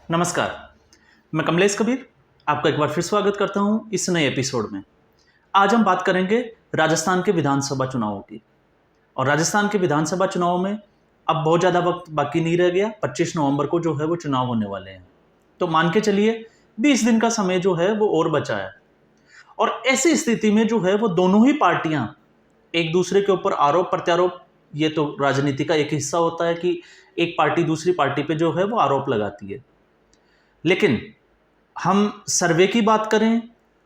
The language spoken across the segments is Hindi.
नमस्कार, मैं कमलेश कबीर आपका एक बार फिर स्वागत करता हूं इस नए एपिसोड में। आज हम बात करेंगे राजस्थान के विधानसभा चुनावों की। और राजस्थान के विधानसभा चुनाव में अब बहुत ज़्यादा वक्त बाकी नहीं रह गया। 25 नवंबर को जो है वो चुनाव होने वाले हैं। तो मान के चलिए 20 दिन का समय जो है वो और बचा है। और ऐसी स्थिति में जो है वो दोनों ही पार्टियां एक दूसरे के ऊपर आरोप प्रत्यारोप, ये तो राजनीति का एक हिस्सा होता है कि एक पार्टी दूसरी पार्टी पे जो है वो आरोप लगाती है। लेकिन हम सर्वे की बात करें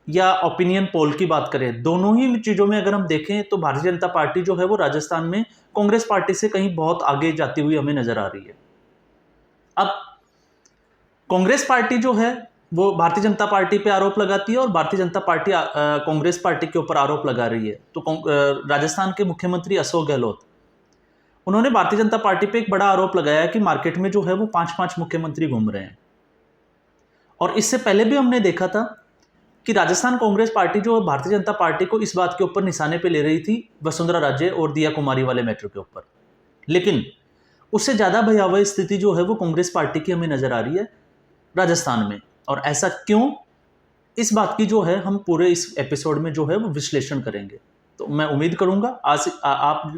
या ओपिनियन पोल की बात करें, दोनों ही चीज़ों में अगर हम देखें तो भारतीय जनता पार्टी जो है वो राजस्थान में कांग्रेस पार्टी से कहीं बहुत आगे जाती हुई हमें नजर आ रही है। अब कांग्रेस पार्टी जो है वो भारतीय जनता पार्टी पे आरोप लगाती है और भारतीय जनता पार्टी कांग्रेस पार्टी के ऊपर आरोप लगा रही है। तो राजस्थान के मुख्यमंत्री अशोक गहलोत, उन्होंने भारतीय जनता पार्टी पे एक बड़ा आरोप लगाया कि मार्केट में जो है वो 5-5 मुख्यमंत्री घूम रहे हैं। और इससे पहले भी हमने देखा था कि राजस्थान कांग्रेस पार्टी जो है भारतीय जनता पार्टी को इस बात के ऊपर निशाने पे ले रही थी वसुंधरा राजे और दिया कुमारी वाले मैटर के ऊपर। लेकिन उससे ज़्यादा भयावह स्थिति जो है वो कांग्रेस पार्टी की हमें नज़र आ रही है राजस्थान में। और ऐसा क्यों, इस बात की जो है हम पूरे इस एपिसोड में जो है वो विश्लेषण करेंगे। तो मैं उम्मीद करूंगा आज आप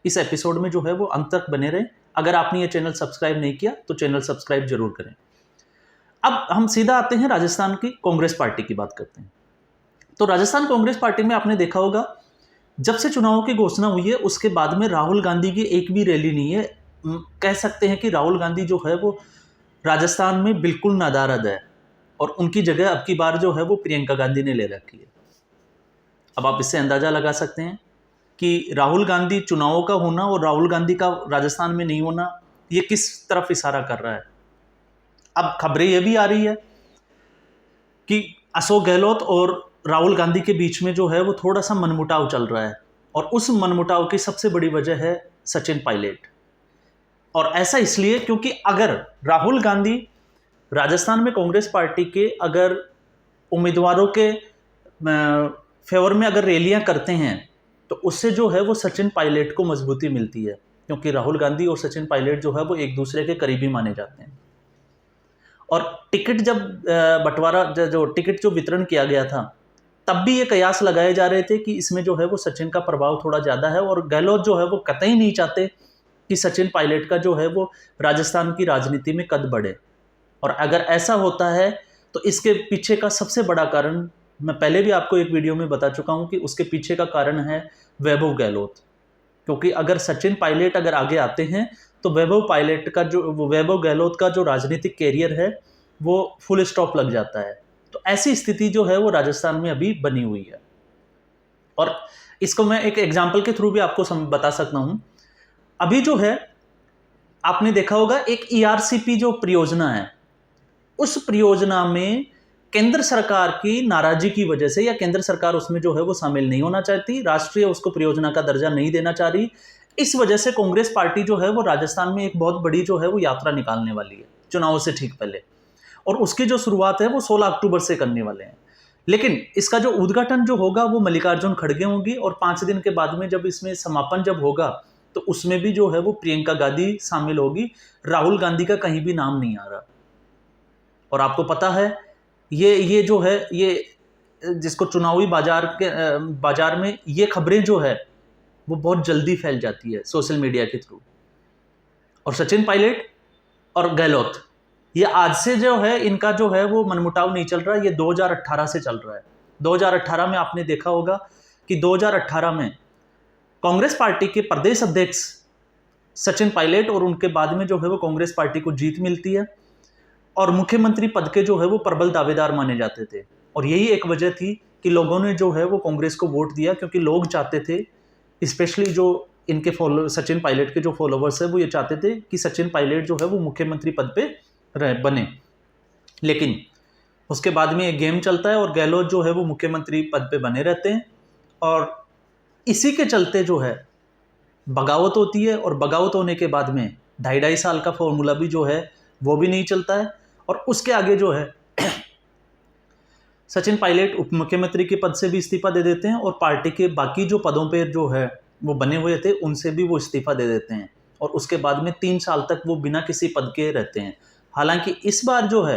इस एपिसोड में जो है वो अंत तक बने रहें। अगर आपने ये चैनल सब्सक्राइब नहीं किया तो चैनल सब्सक्राइब जरूर करें। अब हम सीधा आते हैं राजस्थान की कांग्रेस पार्टी की बात करते हैं। तो राजस्थान कांग्रेस पार्टी में आपने देखा होगा, जब से चुनावों की घोषणा हुई है उसके बाद में राहुल गांधी की एक भी रैली नहीं है। कह सकते हैं कि राहुल गांधी जो है वो राजस्थान में बिल्कुल नादारद है और उनकी जगह अब की बार जो है वो प्रियंका गांधी ने ले रखी है। अब आप इससे अंदाजा लगा सकते हैं कि राहुल गांधी चुनावों का होना और राहुल गांधी का राजस्थान में नहीं होना ये किस तरफ इशारा कर रहा है। अब खबरें ये भी आ रही है कि अशोक गहलोत और राहुल गांधी के बीच में जो है वो थोड़ा सा मनमुटाव चल रहा है और उस मनमुटाव की सबसे बड़ी वजह है सचिन पायलट। और ऐसा इसलिए क्योंकि अगर राहुल गांधी राजस्थान में कांग्रेस पार्टी के अगर उम्मीदवारों के फेवर में अगर रैलियां करते हैं तो उससे जो है वो सचिन पायलट को मजबूती मिलती है, क्योंकि राहुल गांधी और सचिन पायलट जो है वो एक दूसरे के करीबी माने जाते हैं। और टिकट जब बंटवारा जो टिकट जो वितरण किया गया था तब भी ये कयास लगाए जा रहे थे कि इसमें जो है वो सचिन का प्रभाव थोड़ा ज़्यादा है और गहलोत जो है वो कतई नहीं चाहते कि सचिन पायलट का जो है वो राजस्थान की राजनीति में कद बढ़े। और अगर ऐसा होता है तो इसके पीछे का सबसे बड़ा कारण मैं पहले भी आपको एक वीडियो में बता चुका हूँ कि उसके पीछे का कारण है वैभव गहलोत। क्योंकि अगर सचिन पायलट अगर आगे आते हैं तो वैभव गहलोत का जो राजनीतिक कैरियर है वो फुल स्टॉप लग जाता है। तो ऐसी स्थिति जो है वो राजस्थान में अभी बनी हुई है। और इसको मैं एक एग्जांपल के थ्रू भी आपको बता सकता हूं। अभी जो है आपने देखा होगा एक ईआरसीपी जो परियोजना है, उस परियोजना में केंद्र सरकार की नाराजगी की वजह से या केंद्र सरकार उसमें जो है वो शामिल नहीं होना चाहती, राष्ट्रीय उसको परियोजना का दर्जा नहीं देना चाह रही। इस वजह से कांग्रेस पार्टी जो है वो राजस्थान में एक बहुत बड़ी जो है वो यात्रा निकालने वाली है चुनाव से ठीक पहले। और उसकी जो शुरुआत है वो 16 अक्टूबर से करने वाले हैं। लेकिन इसका जो उद्घाटन जो होगा वो मल्लिकार्जुन खड़गे होंगी और 5 दिन के बाद में जब इसमें समापन जब होगा तो उसमें भी जो है वो प्रियंका गांधी शामिल होगी। राहुल गांधी का कहीं भी नाम नहीं आ रहा। और आपको पता है ये जो है ये जिसको चुनावी बाजार में ये खबरें जो है वो बहुत जल्दी फैल जाती है सोशल मीडिया के थ्रू। और सचिन पायलट और गहलोत ये आज से जो है इनका जो है वो मनमुटाव नहीं चल रहा, ये 2018 से चल रहा है। 2018 में आपने देखा होगा कि 2018 में कांग्रेस पार्टी के प्रदेश अध्यक्ष सचिन पायलट और उनके बाद में जो है वो कांग्रेस पार्टी को जीत मिलती है और मुख्यमंत्री पद के जो है वो प्रबल दावेदार माने जाते थे। और यही एक वजह थी कि लोगों ने जो है वो कांग्रेस को वोट दिया, क्योंकि लोग चाहते थे, स्पेशली जो इनके सचिन पायलट के जो फॉलोवर्स है वो ये चाहते थे कि सचिन पायलट जो है वो मुख्यमंत्री पद पे बने। लेकिन उसके बाद में एक गेम चलता है और गहलोत जो है वो मुख्यमंत्री पद पे बने रहते हैं और इसी के चलते जो है बगावत होती है। और बगावत होने के बाद में 2.5 साल का फॉर्मूला भी जो है वो भी नहीं चलता है और उसके आगे जो है सचिन पायलट उप मुख्यमंत्री के पद से भी इस्तीफा दे देते हैं और पार्टी के बाकी जो पदों पे जो है वो बने हुए थे उनसे भी वो इस्तीफा दे देते हैं और उसके बाद में 3 साल तक वो बिना किसी पद के रहते हैं। हालांकि इस बार जो है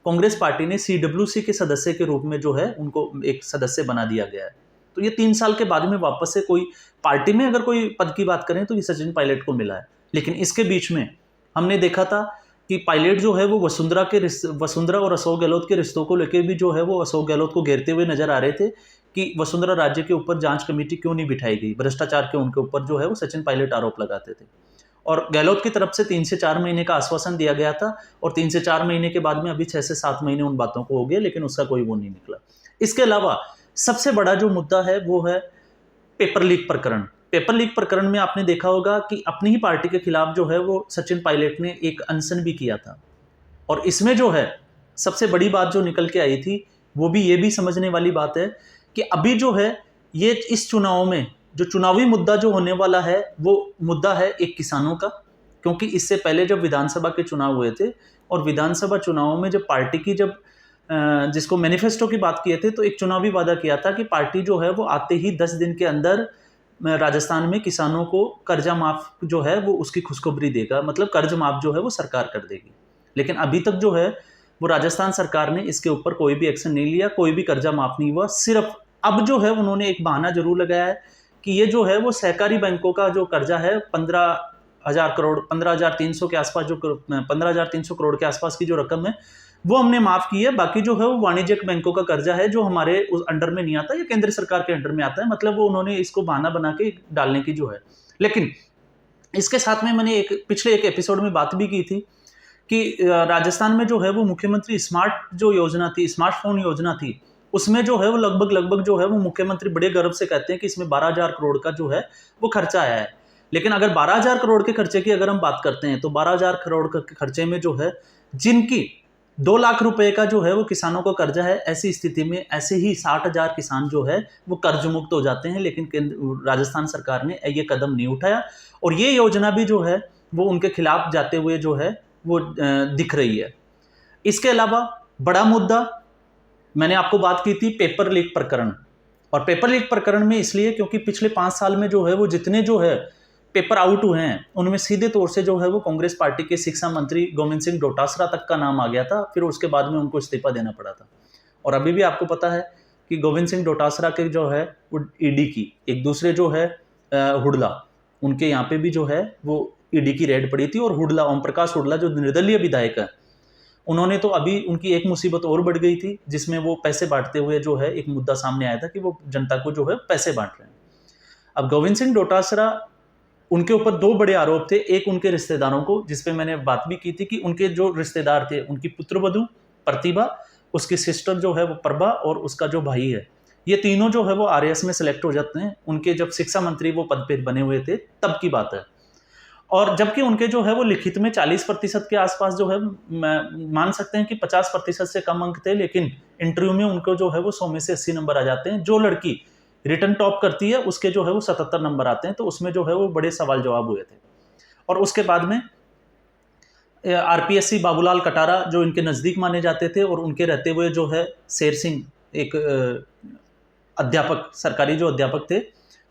कांग्रेस पार्टी ने CWC के सदस्य के रूप में जो है उनको एक सदस्य बना दिया गया है। तो ये 3 साल के बाद में वापस से कोई पार्टी में अगर कोई पद की बात करें तो ये सचिन पायलट को मिला है। लेकिन इसके बीच में हमने देखा था कि पायलट जो है वो वसुंधरा और अशोक गहलोत के रिश्तों को लेकर भी जो है वो अशोक गहलोत को घेरते हुए नजर आ रहे थे कि वसुंधरा राज्य के ऊपर जांच कमेटी क्यों नहीं बिठाई गई, भ्रष्टाचार के उनके ऊपर जो है वो सचिन पायलट आरोप लगाते थे। और गहलोत की तरफ से 3 से 4 महीने का आश्वासन दिया गया था और 3 से 4 महीने के बाद में अभी 6 से 7 महीने उन बातों को हो गए, लेकिन उसका कोई वो नहीं निकला। इसके अलावा सबसे बड़ा जो मुद्दा है वो है पेपर लीक प्रकरण। पेपर लीक प्रकरण में आपने देखा होगा कि अपनी ही पार्टी के खिलाफ जो है वो सचिन पायलट ने एक अनशन भी किया था। और इसमें जो है सबसे बड़ी बात जो निकल के आई थी वो भी ये भी समझने वाली बात है कि अभी जो है ये इस चुनाव में जो चुनावी मुद्दा जो होने वाला है वो मुद्दा है एक किसानों का, क्योंकि इससे पहले जब विधानसभा के चुनाव हुए थे और विधानसभा चुनावों में जब पार्टी की जब जिसको मैनिफेस्टो की बात किए थे तो एक चुनावी वादा किया था कि पार्टी जो है वो आते ही 10 दिन के अंदर राजस्थान में किसानों को कर्जा माफ जो है वो उसकी खुशखबरी देगा, मतलब कर्ज माफ जो है वो सरकार कर देगी। लेकिन अभी तक जो है वो राजस्थान सरकार ने इसके ऊपर कोई भी एक्शन नहीं लिया, कोई भी कर्जा माफ नहीं हुआ। सिर्फ अब जो है उन्होंने एक बहाना जरूर लगाया है कि ये जो है वो सहकारी बैंकों का जो कर्जा है 15,000 करोड़ 15,300 के आसपास जो 15,300 करोड़ के आसपास की जो रकम है वो हमने माफ की है। बाकी जो है वो वाणिज्यिक बैंकों का कर्जा है जो हमारे उस अंडर में नहीं आता, या केंद्र सरकार के अंडर में आता है। मतलब वो उन्होंने इसको बहाना बना के डालने की जो है। लेकिन इसके साथ में मैंने पिछले एक एपिसोड में बात भी की थी कि राजस्थान में जो है वो मुख्यमंत्री स्मार्ट जो योजना थी, स्मार्टफोन योजना थी, उसमें जो है वो लगभग जो है वो मुख्यमंत्री बड़े गर्व से कहते हैं कि इसमें 12,000 करोड़ का जो है वो खर्चा आया है। लेकिन अगर 12,000 करोड़ के खर्चे की अगर हम बात करते हैं तो 12,000 करोड़ के खर्चे में जो है जिनकी 2 लाख रुपए का जो है वो किसानों को कर्जा है, ऐसी स्थिति में ऐसे ही 60,000 किसान जो है वो कर्ज मुक्त हो जाते हैं। लेकिन राजस्थान सरकार ने ये कदम नहीं उठाया और ये योजना भी जो है वो उनके खिलाफ जाते हुए जो है वो दिख रही है। इसके अलावा बड़ा मुद्दा मैंने आपको बात की थी पेपर लीक प्रकरण, और पेपर लीक प्रकरण में इसलिए क्योंकि पिछले 5 साल में जो है वो जितने जो है पेपर आउट हुए हैं उनमें सीधे तौर से जो है वो कांग्रेस पार्टी के शिक्षा मंत्री गोविंद सिंह डोटासरा तक का नाम आ गया था। फिर उसके बाद में उनको इस्तीफा देना पड़ा था। और अभी भी आपको पता है कि गोविंद सिंह डोटासरा के जो है वो ईडी की एक दूसरे जो है हुडला, उनके यहाँ पे भी जो है वो ईडी की रेड पड़ी थी। और हुडला, ओम प्रकाश हुडला जो निर्दलीय विधायक है, उन्होंने तो अभी उनकी एक मुसीबत और बढ़ गई थी जिसमें वो पैसे बांटते हुए जो है एक मुद्दा सामने आया था कि वो जनता को जो है पैसे बांट रहे हैं। अब गोविंद सिंह डोटासरा, उनके ऊपर 2 बड़े आरोप थे। एक उनके रिश्तेदारों को, जिसपे मैंने बात भी की थी कि उनके जो रिश्तेदार थे, उनकी पुत्रवधू प्रतिभा, उसकी सिस्टर जो है वो प्रभा और उसका जो भाई है, ये तीनों जो है वो RAS में सिलेक्ट हो जाते हैं। उनके जब शिक्षा मंत्री वो पद पे बने हुए थे तब की बात है। और जबकि उनके जो है वो लिखित में 40% के आसपास जो है मान सकते हैं कि 50% से कम अंक थे, लेकिन इंटरव्यू में उनको जो है वो 100 में से 80 नंबर आ जाते हैं। जो लड़की रिटर्न टॉप करती है उसके जो है वो 77 नंबर आते हैं। तो उसमें जो है वो बड़े सवाल जवाब हुए थे। और उसके बाद में RPSC बाबूलाल कटारा जो इनके नज़दीक माने जाते थे और उनके रहते हुए जो है शेर सिंह, एक अध्यापक, सरकारी जो अध्यापक थे,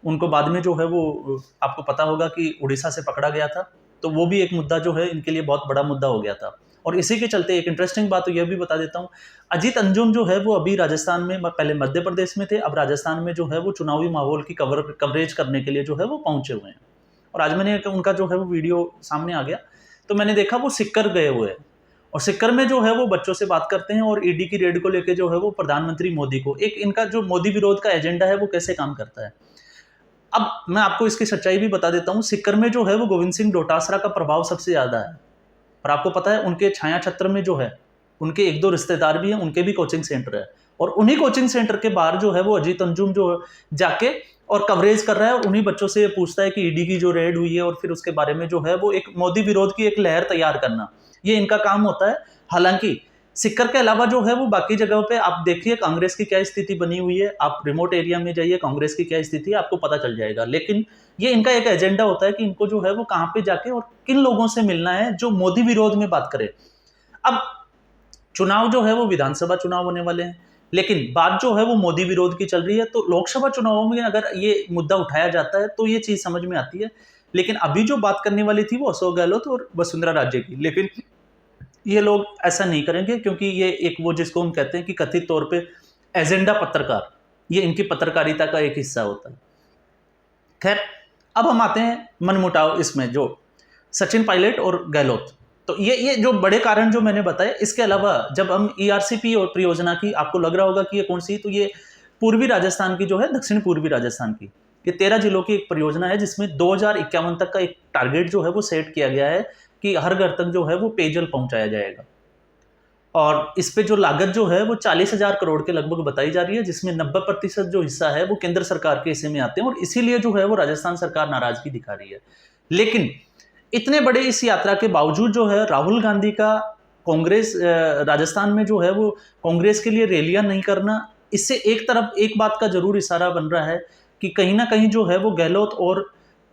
उनको बाद में जो है वो आपको पता होगा कि उड़ीसा से पकड़ा गया था। तो वो भी एक मुद्दा जो है इनके लिए बहुत बड़ा मुद्दा हो गया था। और इसी के चलते एक इंटरेस्टिंग बात तो यह भी बता देता हूँ, अजीत अंजुम जो है वो अभी राजस्थान में, पहले मध्य प्रदेश में थे, अब राजस्थान में जो है वो चुनावी माहौल की कवरेज करने के लिए जो है वो पहुंचे हुए हैं। और आज मैंने उनका जो है वो वीडियो सामने आ गया तो मैंने देखा वो सिक्कर गए हुए हैं और सिक्कर में जो है वो बच्चों से बात करते हैं और ईडी की रेड को लेकर जो है वो प्रधानमंत्री मोदी को, एक इनका जो मोदी विरोध का एजेंडा है वो कैसे काम करता है। अब मैं आपको इसकी सच्चाई भी बता देता हूँ। सिक्कर में जो है वो गोविंद सिंह डोटासरा का प्रभाव सबसे ज़्यादा है। और आपको पता है उनके छाया छत्र में जो है उनके 1-2 रिश्तेदार भी हैं, उनके भी कोचिंग सेंटर है। और उन्हीं कोचिंग सेंटर के बाहर जो है वो अजीत अंजुम जो जाके और कवरेज कर रहा है और उन्हीं बच्चों से ये पूछता है कि ईडी की जो रेड हुई है और फिर उसके बारे में जो है वो एक मोदी विरोध की एक लहर तैयार करना, ये इनका काम होता है। हालांकि सिक्कर के अलावा जो है वो बाकी जगहों पे आप देखिए कांग्रेस की क्या स्थिति बनी हुई है, आप रिमोट एरिया में जाइए कांग्रेस की क्या स्थिति है आपको पता चल जाएगा। लेकिन ये इनका एक एजेंडा होता है कि इनको जो है वो कहाँ पे जाके और किन लोगों से मिलना है जो मोदी विरोध में बात करे। अब चुनाव जो है वो विधानसभा चुनाव होने वाले हैं, लेकिन बात जो है वो मोदी विरोध की चल रही है। तो लोकसभा चुनावों में अगर ये मुद्दा उठाया जाता है तो ये चीज समझ में आती है। लेकिन अभी जो बात करने वाली थी वो अशोक गहलोत और वसुंधरा राजे की, लेकिन ये लोग ऐसा नहीं करेंगे, क्योंकि ये एक वो जिसको हम कहते हैं कि कथित तौर पे एजेंडा पत्रकार, ये इनकी पत्रकारिता का एक हिस्सा होता है। खैर, अब हम आते हैं मनमुटाव इसमें, जो सचिन पायलट और गहलोत। तो ये जो बड़े कारण जो मैंने बताए, इसके अलावा जब हम ईआरसीपी और परियोजना की, आपको लग रहा होगा कि ये कौन सी, तो ये पूर्वी राजस्थान की जो है, दक्षिण पूर्वी राजस्थान की, ये 13 जिलों की एक परियोजना है, जिसमें 2051 तक का एक टारगेट जो है वो सेट किया गया है कि हर घर तक जो है वो पेयजल पहुंचाया जाएगा। और इस पे जो लागत जो है वो 40,000 करोड़ के लगभग बताई जा रही है, जिसमें 90% जो हिस्सा है वो केंद्र सरकार के हिस्से में आते हैं, और इसीलिए जो है वो राजस्थान सरकार नाराजगी दिखा रही है। लेकिन इतने बड़े इस यात्रा के बावजूद जो है राहुल गांधी का कांग्रेस राजस्थान में जो है वो कांग्रेस के लिए रैलियां नहीं करना, इससे एक तरफ एक बात का जरूर इशारा बन रहा है कि कहीं ना कहीं जो है वो गहलोत और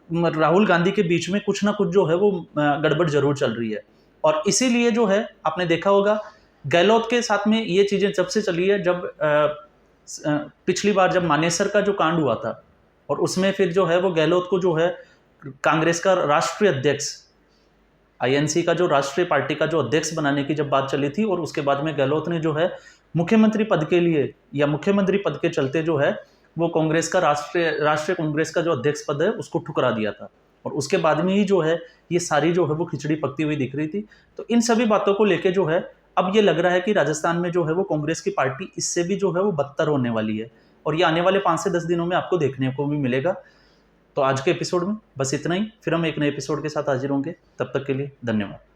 राहुल गांधी के बीच में कुछ ना कुछ जो है वो गड़बड़ जरूर चल रही है। और इसीलिए जो है आपने देखा होगा गहलोत के साथ में ये चीजें जब से चली है, जब पिछली बार जब मानेसर का जो कांड हुआ था, और उसमें फिर जो है वो गहलोत को जो है कांग्रेस का राष्ट्रीय अध्यक्ष, आईएनसी का जो राष्ट्रीय पार्टी का जो अध्यक्ष बनाने की जब बात चली थी, और उसके बाद में गहलोत ने जो है मुख्यमंत्री पद के लिए या मुख्यमंत्री पद के चलते जो है वो कांग्रेस का राष्ट्रीय कांग्रेस का जो अध्यक्ष पद है उसको ठुकरा दिया था, और उसके बाद में ही जो है ये सारी जो है वो खिचड़ी पकती हुई दिख रही थी। तो इन सभी बातों को लेके जो है अब ये लग रहा है कि राजस्थान में जो है वो कांग्रेस की पार्टी इससे भी जो है वो बदतर होने वाली है, और ये आने वाले 5 से 10 दिनों में आपको देखने को भी मिलेगा। तो आज के एपिसोड में बस इतना ही, फिर हम एक नए एपिसोड के साथ हाजिर होंगे। तब तक के लिए धन्यवाद।